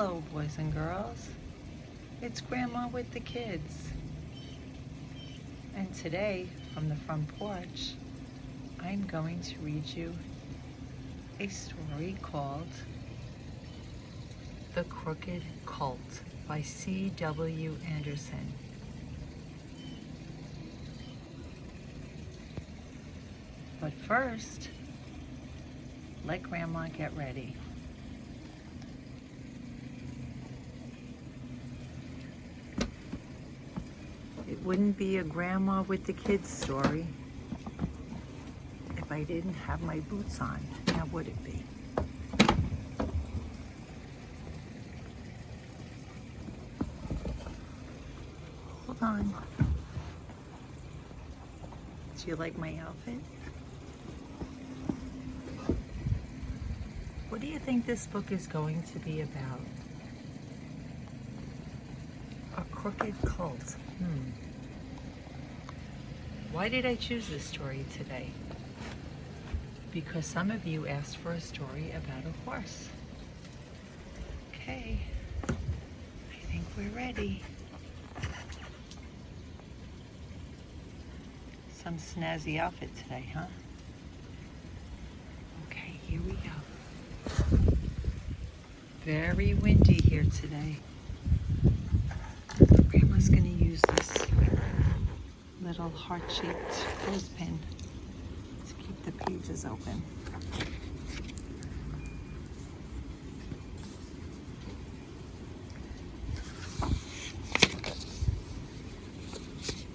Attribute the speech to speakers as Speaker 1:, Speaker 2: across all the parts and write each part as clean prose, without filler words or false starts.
Speaker 1: Hello, boys and girls. It's Grandma with the kids. And today, from the front porch, I'm going to read you a story called The Crooked Colt by C.W. Anderson. But first, let Grandma get ready. It wouldn't be a Grandma with the kids story if I didn't have my boots on, now would it be? Hold on. Do you like my outfit? What do you think this book is going to be about? A crooked colt. Why did I choose this story today? Because some of you asked for a story about a horse. Okay, I think we're ready. Some snazzy outfit today, huh? Okay, here we go. Very windy here today. Grandma's gonna use this little heart-shaped clothespin to keep the pages open.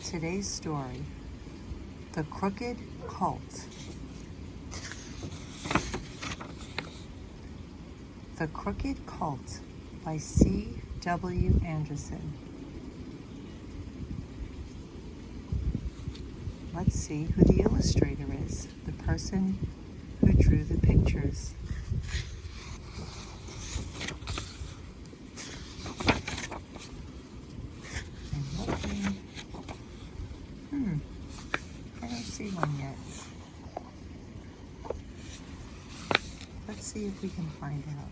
Speaker 1: Today's story, The Crooked Colt. The Crooked Colt by C.W. Anderson. Let's see who the illustrator is, the person who drew the pictures. I'm looking. I don't see one yet. Let's see if we can find out.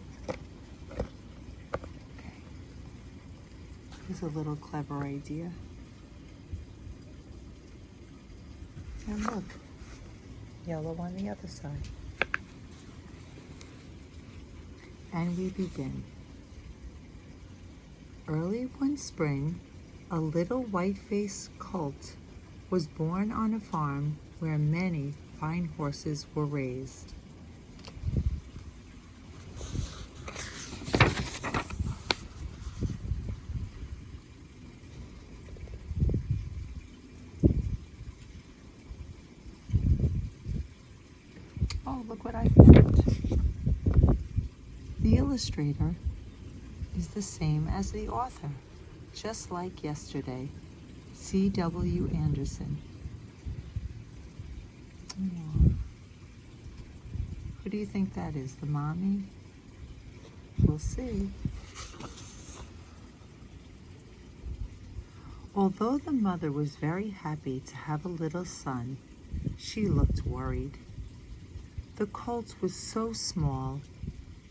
Speaker 1: Okay. Here's a little clever idea. And look, yellow on the other side. And we begin. Early one spring, a little white-faced colt was born on a farm where many fine horses were raised. Oh, look what I found. The illustrator is the same as the author, just like yesterday, C.W. Anderson. Aww. Who do you think that is, the mommy? We'll see. Although the mother was very happy to have a little son, she looked worried. The colt was so small,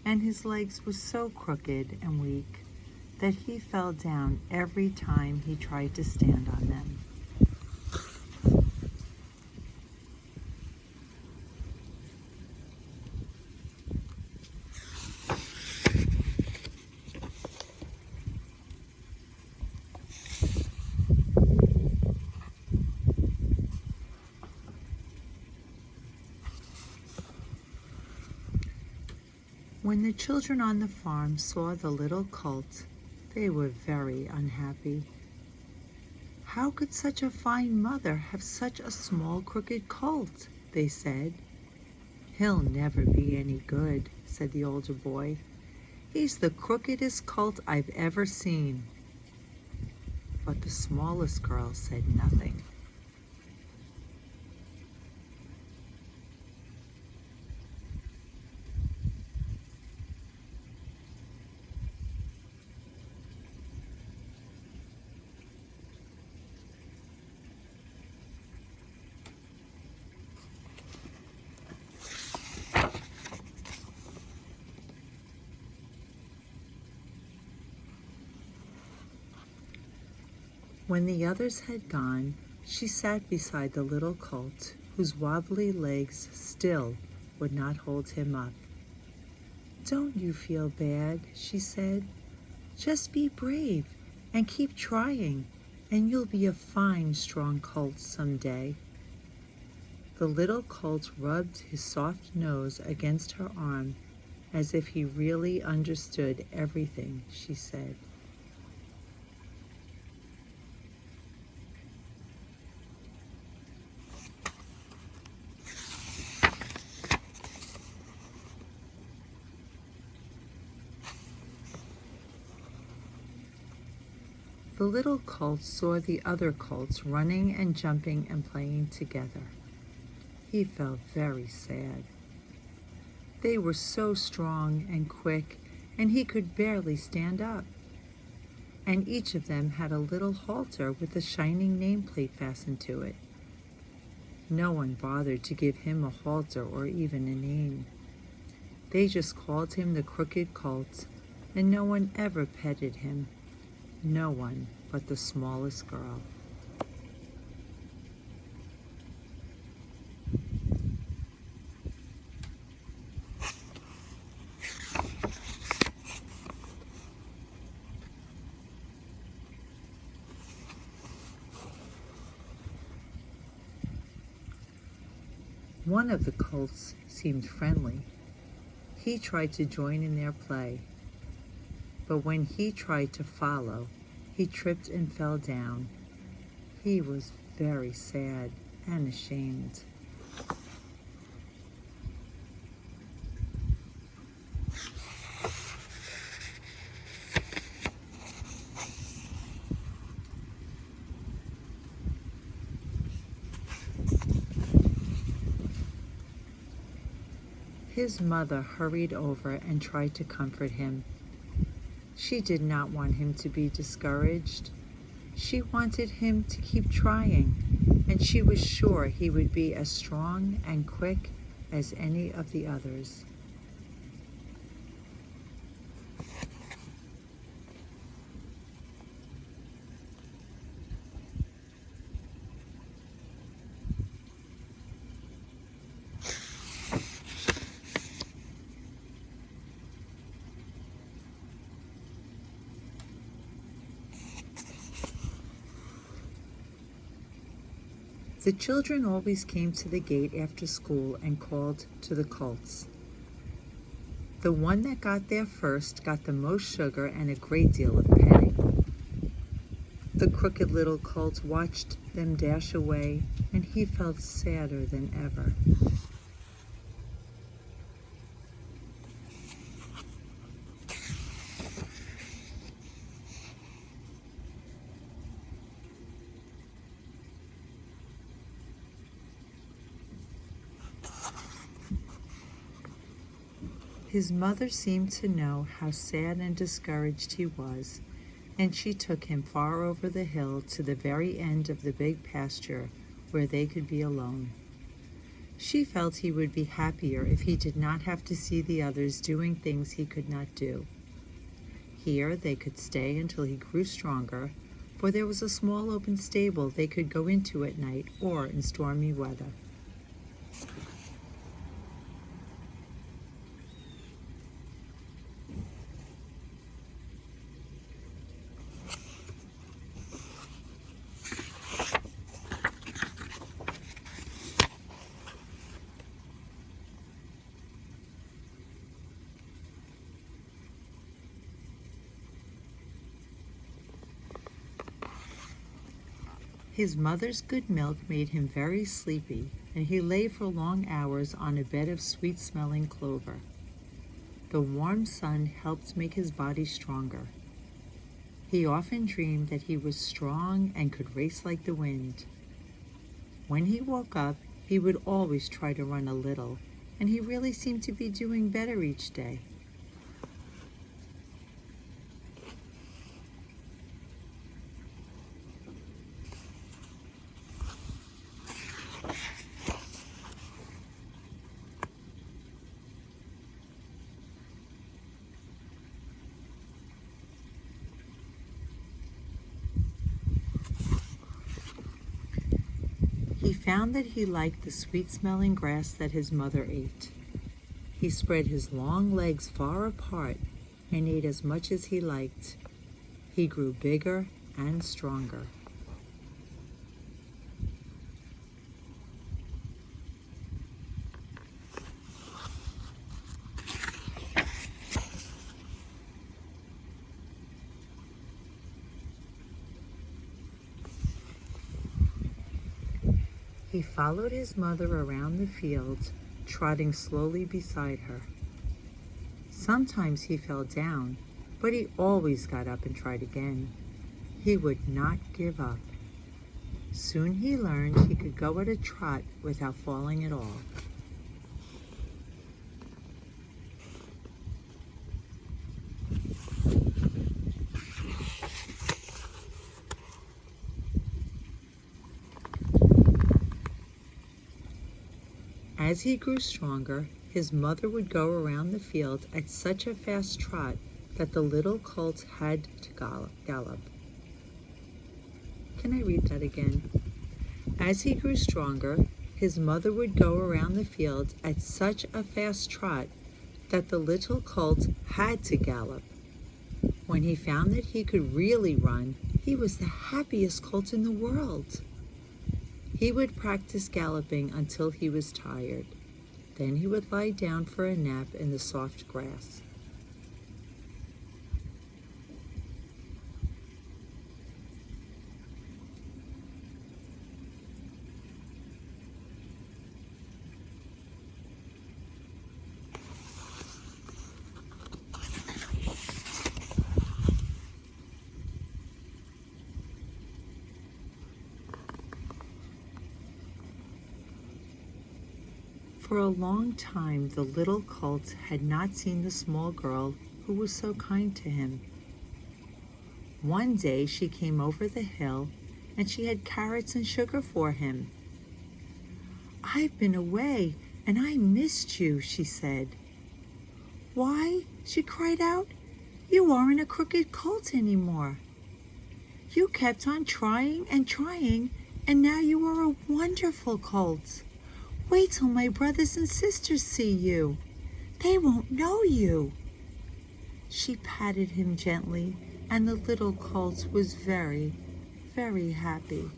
Speaker 1: and his legs were so crooked and weak that he fell down every time he tried to stand on them. When the children on the farm saw the little colt, they were very unhappy. How could such a fine mother have such a small crooked colt? They said. He'll never be any good, said the older boy. He's the crookedest colt I've ever seen. But the smallest girl said nothing. When the others had gone, she sat beside the little colt, whose wobbly legs still would not hold him up. "Don't you feel bad," she said. "Just be brave and keep trying, and you'll be a fine, strong colt someday." The little colt rubbed his soft nose against her arm as if he really understood everything she said. The little colt saw the other colts running and jumping and playing together. He felt very sad. They were so strong and quick, and he could barely stand up. And each of them had a little halter with a shining nameplate fastened to it. No one bothered to give him a halter or even a name. They just called him the Crooked Colt, and no one ever petted him. No one but the smallest girl. One of the colts seemed friendly. He tried to join in their play, but when he tried to follow, he tripped and fell down. He was very sad and ashamed. His mother hurried over and tried to comfort him. She did not want him to be discouraged. She wanted him to keep trying, and she was sure he would be as strong and quick as any of the others. The children always came to the gate after school and called to the colts. The one that got there first got the most sugar and a great deal of petting. The crooked little colt watched them dash away, and he felt sadder than ever. His mother seemed to know how sad and discouraged he was, and she took him far over the hill to the very end of the big pasture where they could be alone. She felt he would be happier if he did not have to see the others doing things he could not do. Here they could stay until he grew stronger, for there was a small open stable they could go into at night or in stormy weather. His mother's good milk made him very sleepy, and he lay for long hours on a bed of sweet-smelling clover. The warm sun helped make his body stronger. He often dreamed that he was strong and could race like the wind. When he woke up, he would always try to run a little, and he really seemed to be doing better each day. found that he liked the sweet-smelling grass that his mother ate. He spread his long legs far apart and ate as much as he liked. He grew bigger and stronger. He followed his mother around the fields, trotting slowly beside her. Sometimes he fell down, but he always got up and tried again. He would not give up. Soon he learned he could go at a trot without falling at all. As he grew stronger, his mother would go around the field at such a fast trot that the little colt had to gallop. Can I read that again? As he grew stronger, his mother would go around the field at such a fast trot that the little colt had to gallop. When he found that he could really run, he was the happiest colt in the world. He would practice galloping until he was tired. Then he would lie down for a nap in the soft grass. For a long time, the little colt had not seen the small girl who was so kind to him. One day she came over the hill and she had carrots and sugar for him. "I've been away and I missed you," she said. "Why?" she cried out. "You aren't a crooked colt anymore. You kept on trying and trying, and now you are a wonderful colt. Wait till my brothers and sisters see you. They won't know you." She patted him gently, and the little colt was very, very happy.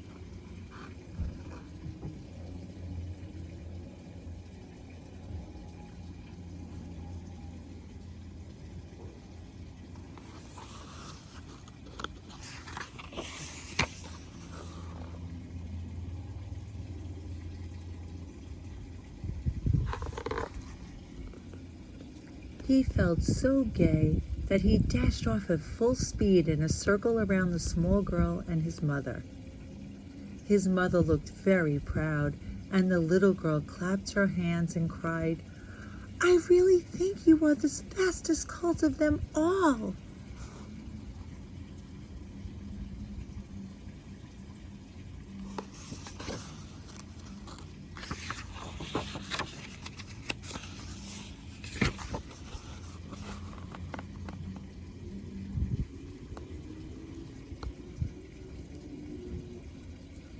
Speaker 1: He felt so gay that he dashed off at full speed in a circle around the small girl and his mother. His mother looked very proud, and the little girl clapped her hands and cried, "I really think you are the fastest colt of them all."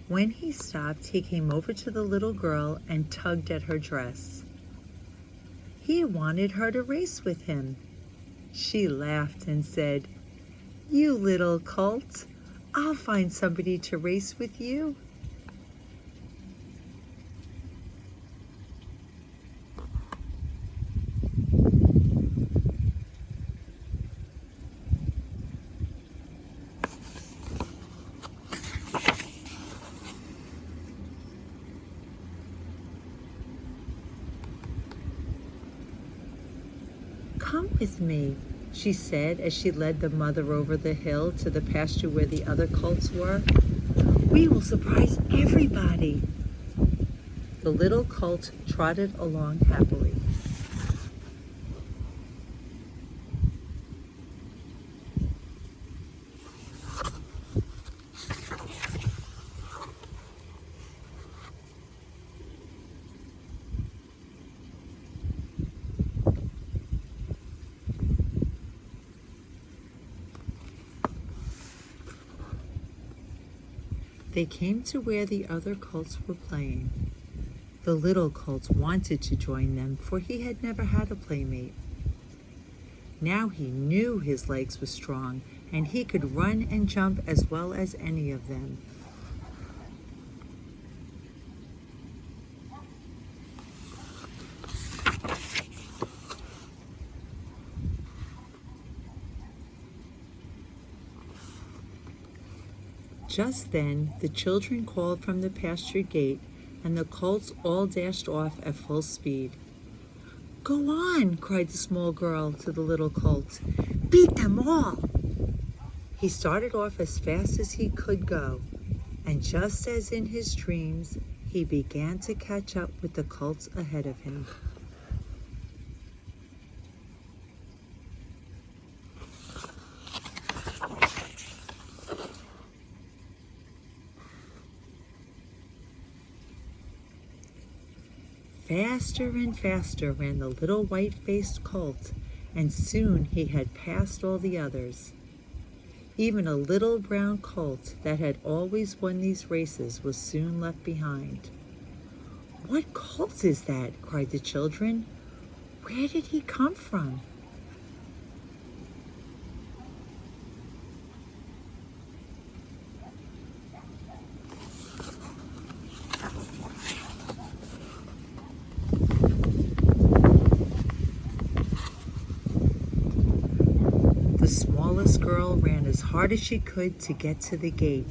Speaker 1: When he stopped, he came over to the little girl and tugged at her dress. He wanted her to race with him. She laughed and said, "You little colt, I'll find somebody to race with you." "Come with me," she said as she led the mother over the hill to the pasture where the other colts were. "We will surprise everybody." The little colt trotted along happily. They came to where the other colts were playing. The little colt wanted to join them, for he had never had a playmate. Now he knew his legs were strong, and he could run and jump as well as any of them. Just then, the children called from the pasture gate, and the colts all dashed off at full speed. "Go on," cried the small girl to the little colt. "Beat them all." He started off as fast as he could go, and just as in his dreams, he began to catch up with the colts ahead of him. Faster and faster ran the little white-faced colt, and soon he had passed all the others. Even a little brown colt that had always won these races was soon left behind. "What colt is that?" cried the children. "Where did he come from?" The smallest girl ran as hard as she could to get to the gate.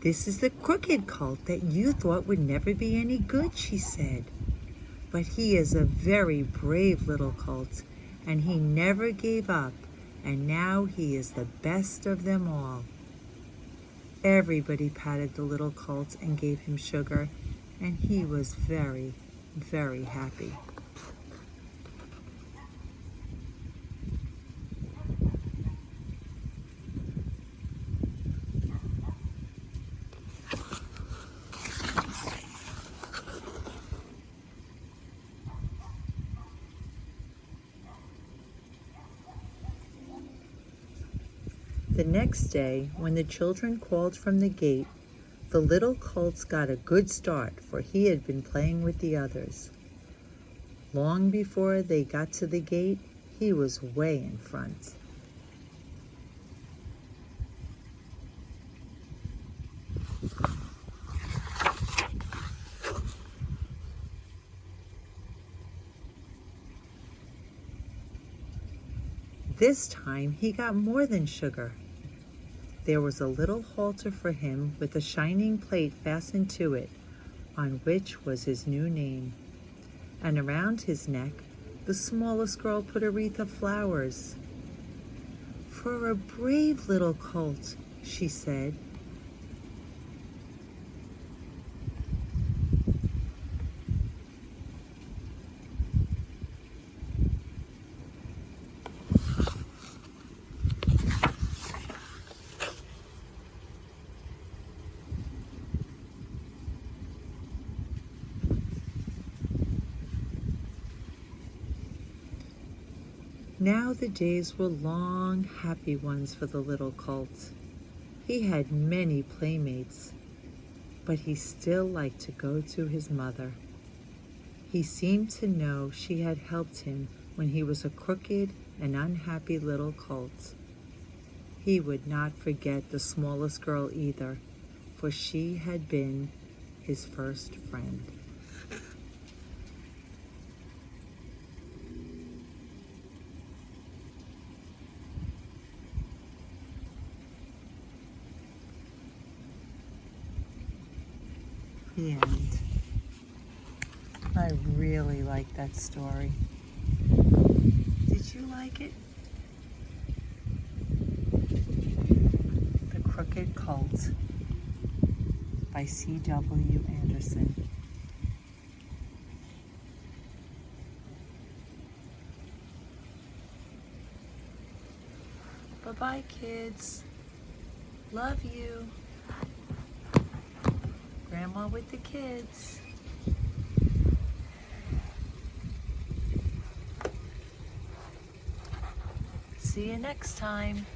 Speaker 1: "This is the crooked colt that you thought would never be any good," she said. "But he is a very brave little colt, and he never gave up, and now he is the best of them all." Everybody patted the little colt and gave him sugar, and he was very, very happy. The next day, when the children called from the gate, the little colts got a good start, for he had been playing with the others. Long before they got to the gate, he was way in front. This time he got more than sugar. There was a little halter for him with a shining plate fastened to it, on which was his new name. And around his neck, the smallest girl put a wreath of flowers. "For a brave little colt," she said. Now the days were long, happy ones for the little colt. He had many playmates, but he still liked to go to his mother. He seemed to know she had helped him when he was a crooked and unhappy little colt. He would not forget the smallest girl either, for she had been his first friend. The end. I really like that story. Did you like it? The Crooked Colt by C.W. Anderson. Bye-bye, kids. Love you. Grandma with the kids. See you next time.